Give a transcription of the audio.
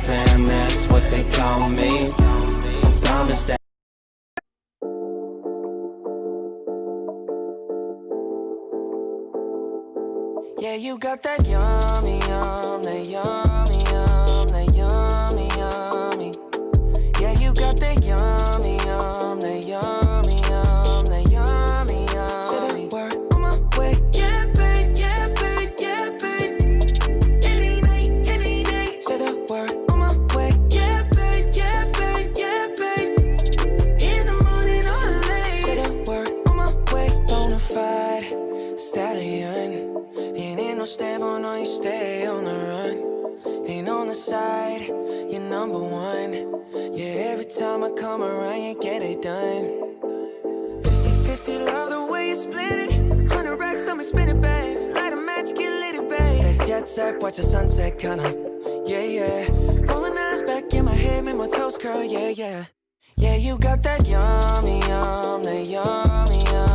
fam, that's what they call me. I promise that. Yeah, you got that yummy, yum, that yummy, yum, that yummy, yummy. Yeah, you got that yummy, yum, that yummy, yum, that yummy, yummy. Say the word on my way, yeah, babe, yeah, babe, yeah, babe. Any night, any day. Say the word on my way, yeah, babe, yeah, babe, yeah, babe. In the morning or late. Say the word on my way. Bonafide stallion. Ain't no stable, no, you stay on the run. Ain't on the side, you're number one. Yeah, every time I come around, you get it done. 50-50, love the way you split it. 100 racks, I'ma spin it, babe. Light a match, get lit, it, babe. That jet set, watch the sunset, kinda. Yeah, yeah. Rolling eyes back in my head, make my toes curl, yeah, yeah. Yeah, you got that yummy, yum, that yummy, yum.